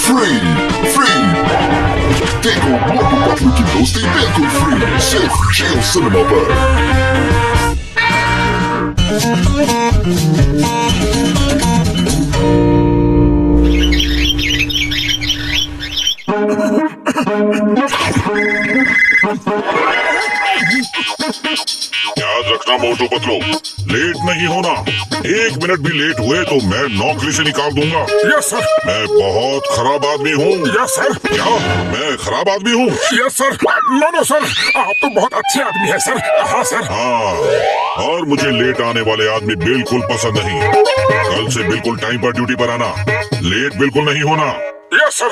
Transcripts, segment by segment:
Free free देखो मोटू पतलू की दोस्ती बिल्कुल फ्री सिर्फ जियो सिनेमा पर। याद रखना मोटू पतलू, लेट नहीं होना। 1 मिनट भी लेट हुए तो मैं नौकरी से निकाल दूंगा। Yes sir. मैं बहुत खराब आदमी हूँ। Yes sir. क्या मैं खराब आदमी हूँ? Yes sir. नो सर, आप तो बहुत अच्छे आदमी हैं सर। हाँ सर। हाँ, और मुझे लेट आने वाले आदमी बिल्कुल पसंद नहीं। कल से बिल्कुल टाइम पर ड्यूटी पर आना, लेट बिल्कुल नहीं होना। Yes sir.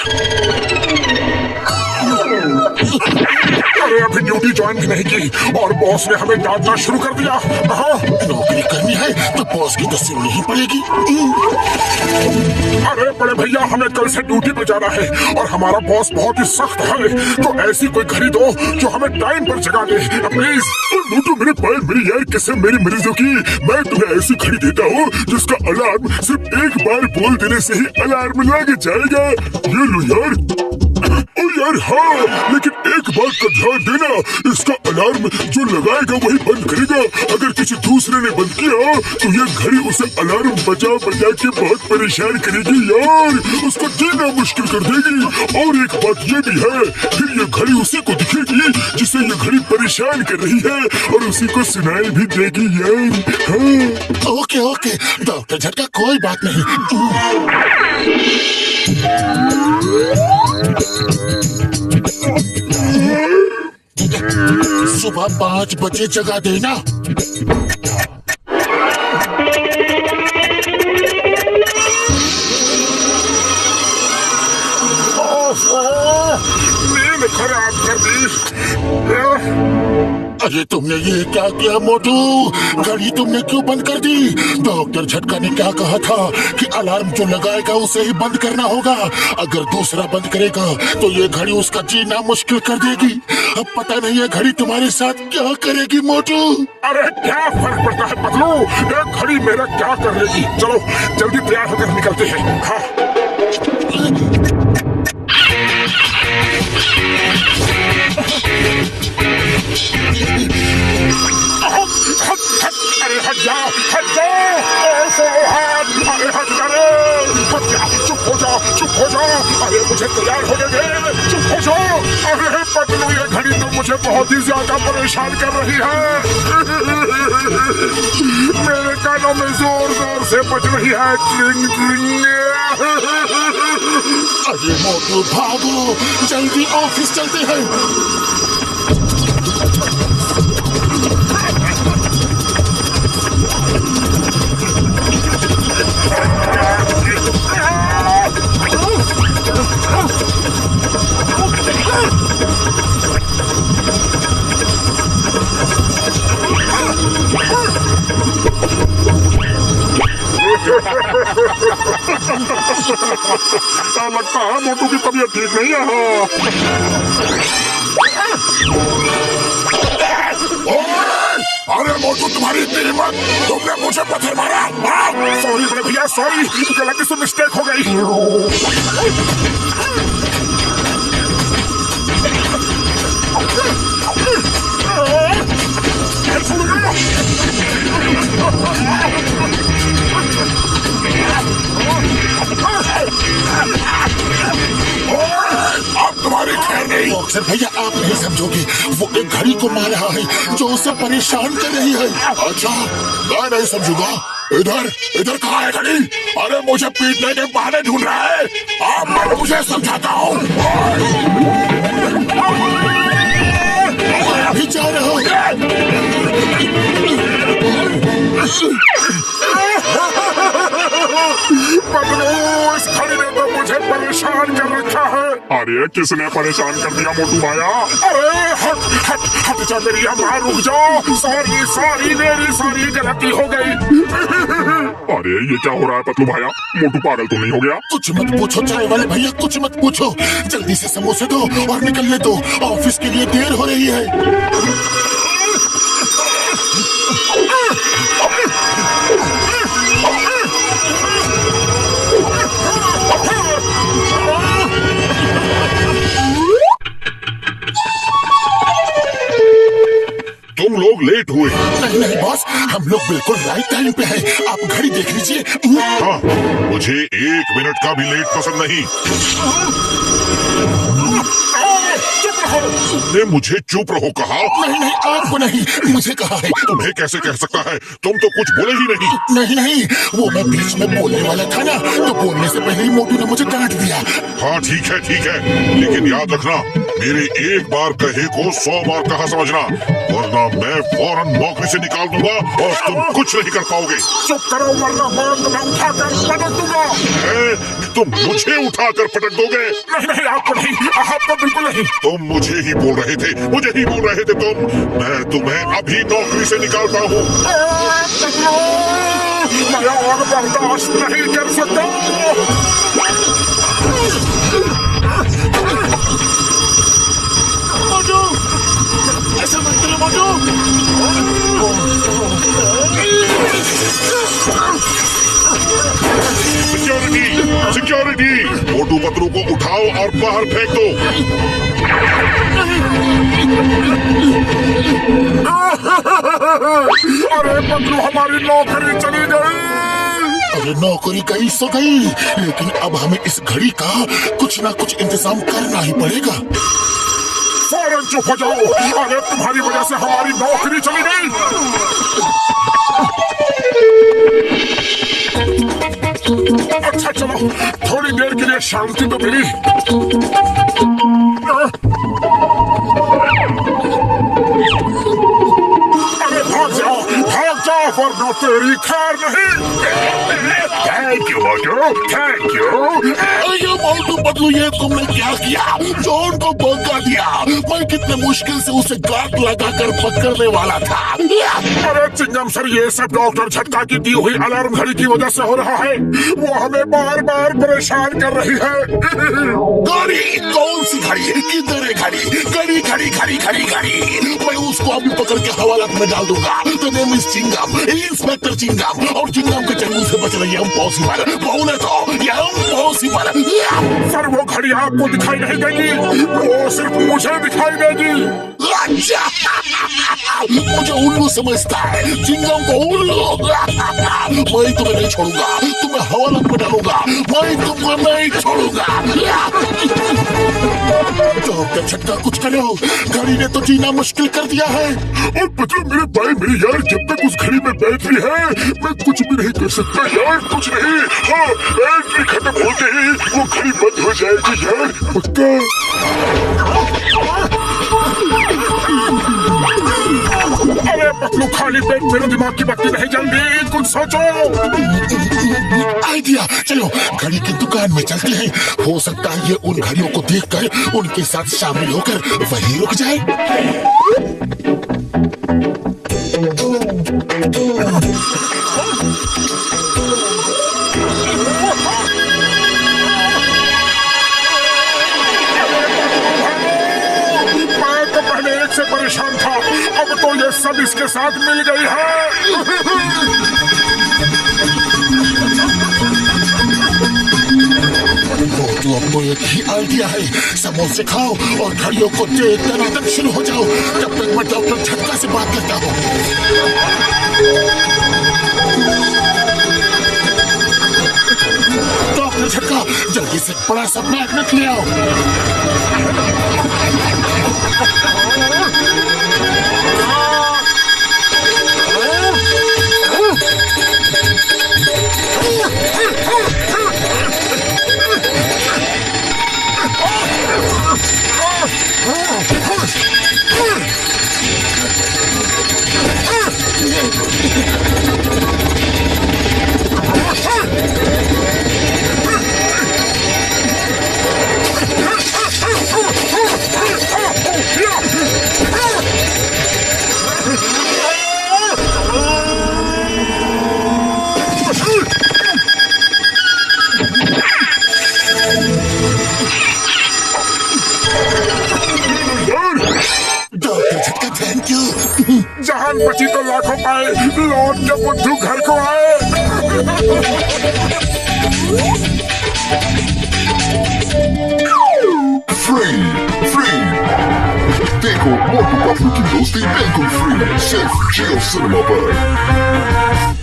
अरे अभी ड्यूटी ज्वाइन भी नहीं की और बॉस ने हमें डांटना शुरू कर दिया। हाँ, नौकरी करनी है तो बॉस की तो सुननी ही पड़ेगी। अरे बड़े भैया, हमें कल से ड्यूटी पे जाना है और हमारा बॉस बहुत ही सख्त है, तो ऐसी कोई घड़ी दो जो हमें टाइम पर जगा दे प्लीज। मोटू मेरे पैर मेरी यार किसम मेरी मरीजों की, मैं तुम्हें ऐसी घड़ी देता हूँ जिसका अलार्म सिर्फ एक बार बोल देने से ही अलार्म लग जाएगा। ये लो यार। ओ यार हाँ, लेकिन एक बात का ध्यान देना, इसका अलार्म जो लगाएगा वही बंद करेगा। अगर किसी दूसरे ने बंद किया तो ये घड़ी उसे अलार्म बजा बजा के बहुत परेशान करेगी यार, उसको जीना मुश्किल कर देगी। और एक बात ये भी है, फिर ये घड़ी उसी को दिखेगी जिसे ये घड़ी परेशान कर रही है और उसी को सुनाई भी देगी यार। हाँ। ओके डॉक्टर झटका, कोई बात नहीं। सुबह 5 बजे जगा देना। नींद खराब कर दी। अरे तुमने ये क्या किया मोटू? घड़ी तुमने क्यों बंद कर दी? डॉक्टर झटका ने क्या कहा था कि अलार्म जो लगाएगा उसे ही बंद करना होगा। अगर दूसरा बंद करेगा तो ये घड़ी उसका जीना मुश्किल कर देगी। अब पता नहीं है घड़ी तुम्हारे साथ क्या करेगी मोटू। अरे क्या फर्क पड़ता है पतलू, एक घड़ी मेरा क्या कर लेगी। चलो जल्दी तैयार होकर निकलते हैं। हाँ। अरे हट जाओ, हट जाओ। अरे हट जा रे, हट जा, चुप हो जाओ। अरे मुझे तैयार होने दे, चुप हो जाओ। अरे पतलू, ये घड़ी तो मुझे बहुत ही ज्यादा परेशान कर रही है। मेरे कानों में जोर जोर से बज रही है ट्रिंग ट्रिंग। अरे मोटू भागो, जल्दी ऑफिस चलते हैं। लगता है मोटू की तबीयत ठीक नहीं है। अरे मोटू, तुम्हारी इतनी हिम्मत, तुमने मुझे पत्थर मारा। सॉरी बड़े भैया, सॉरी, गलती से मिस्टेक हो गई। अब तुम्हारी खैर नहीं। बॉक्सर भैया, आप नहीं समझोगे, वो एक घड़ी को मार रहा है जो उसे परेशान कर रही है। अच्छा, मैं नहीं समझूंगा। इधर कहाँ है घड़ी? अरे मुझे पीटने के बहाने ढूंढ रहा है। अब मैं मुझे समझाता हूँ। अभी जा रहा हूँ। पतलू, इस घड़ी ने तो मुझे परेशान कर रखा है। अरे किसने परेशान कर दिया मोटू भाया? अरे हट जा मेरी अम्मा, रुक जाओ। सॉरी मेरी सारी गलती हो गई। अरे ये क्या हो रहा है पतलू भाया? मोटू पागल तो नहीं हो गया? कुछ मत पूछो चाय वाले भैया, कुछ मत पूछो। जल्दी से समोसे दो और निकलने दो, ऑफिस के लिए देर हो रही है। हम लोग बिल्कुल राइट टाइम पे हैं। आप घड़ी देख लीजिए। हाँ, मुझे 1 मिनट का भी लेट पसंद नहीं। चुप रहो। तुमने मुझे चुप रहो कहा? नहीं नहीं, आपको नहीं, मुझे कहा है। तुम्हें कैसे कह सकता है? तुम तो कुछ बोले ही नहीं। नहीं नहीं, वो मैं बीच में बोलने वाला था ना, तो बोलने से पहले ही मोटू ने मुझे डांट दिया। हाँ ठीक है, लेकिन याद रखना, मेरे एक बार कहे को 100 बार कहा समझना, वरना मैं फौरन नौकरी से निकाल दूंगा और तुम कुछ नहीं कर पाओगे। चुप करो वरना बाद में उठाकर पटक दूंगा। तुम मुझे उठाकर पटक दोगे? नहीं नहीं, आपको नहीं, आपको बिल्कुल नहीं। तुम मुझे ही बोल रहे थे, मुझे ही बोल रहे थे तुम। मैं तुम्हें अभी नौकरी से निकालता हूँ। मैं और बर्दाश्त नहीं कर सकता। मोटू, ऐसा मत करो मोटू। सिक्योरिटी, मोटू पतलू को उठाओ और बाहर फेंक दो। अरे पतलू, हमारी नौकरी चली गई। अरे नौकरी गई सो गई, लेकिन अब हमें इस घड़ी का कुछ ना कुछ इंतजाम करना ही पड़ेगा। फौरन चुप हो जाओ। अरे तुम्हारी वजह से हमारी नौकरी चली गई। अच्छा चलो, थोड़ी देर के लिए शांति तो मिली। अरे भाग जाओ वरना तेरी खैर नहीं। Thank you Motu, thank you. अरे मोटू पतलू, ये तुमने क्या किया? जॉन को भगा दिया। मैं कितने मुश्किल से उसे गांठ लगाकर पकड़ने वाला था। अरे चिंगम सर, ये सब डॉक्टर झटका की दी हुई अलार्म घड़ी की वजह से हो रहा है। वो हमें बार बार परेशान कर रही है। घड़ी? कौन सी घड़ी? किधर है घड़ी? घड़ी घड़ी घड़ी घड़ी घड़ी। मैं उसको अभी पकड़ के हवालात में डाल दूंगा। तो name is Chingam, inspector Chingam. और चिंगम के चंगुल से बचना ये इम्पॉसिबल। बोले तो ये इम्पॉसिबल। सर वो घड़ी आपको दिखाई नहीं देगी, वो सिर्फ मुझे दिखाई देगी। अच्छा, मुझे उल्लू समझता है, चिंगम को उल्लू। मैं तुम्हें नहीं छोड़ूंगा, तुम्हें हवालात में डालूंगा। मैं तुम्हें नहीं छोड़ूंगा। डॉक्टर झटका, कुछ करो। घड़ी ने तो जीना मुश्किल कर दिया है। और पतलू मेरे भाई, मेरी यार, जब तक उस घड़ी में बैटरी है मैं कुछ भी नहीं कर सकता यार, कुछ नहीं। हाँ, बैटरी खत्म होते ही वो घड़ी बंद हो जाएगी यार, पक्का। अरे पतलू, खाली पेट मेरे दिमाग की बत्ती नहीं जल रही, कुछ सोचो। आइडिया, चलो घड़ी की दुकान में चलते हैं। हो सकता है ये उन घड़ियों को देखकर उनके साथ शामिल होकर वहीं रुक जाए। मैं तो पहले एक से परेशान था, अब तो ये सब इसके साथ मिल गई है। तो अब तो एक ही आइडिया है, समोसे खाओ और घड़ियों को देख कर शुरू हो जाओ। तब तक मैं डॉक्टर झटका से बात करता हूँ। डॉक्टर झटका, जल्दी से बड़ा सा मैग्नेट ले आओ। जान बची तो लाखों पाए, लौट के बुद्धू घर को आए। Free! देखो मोटू पतलू की दोस्ती बिल्कुल फ्री सिर्फ जियो सिनेमा पर।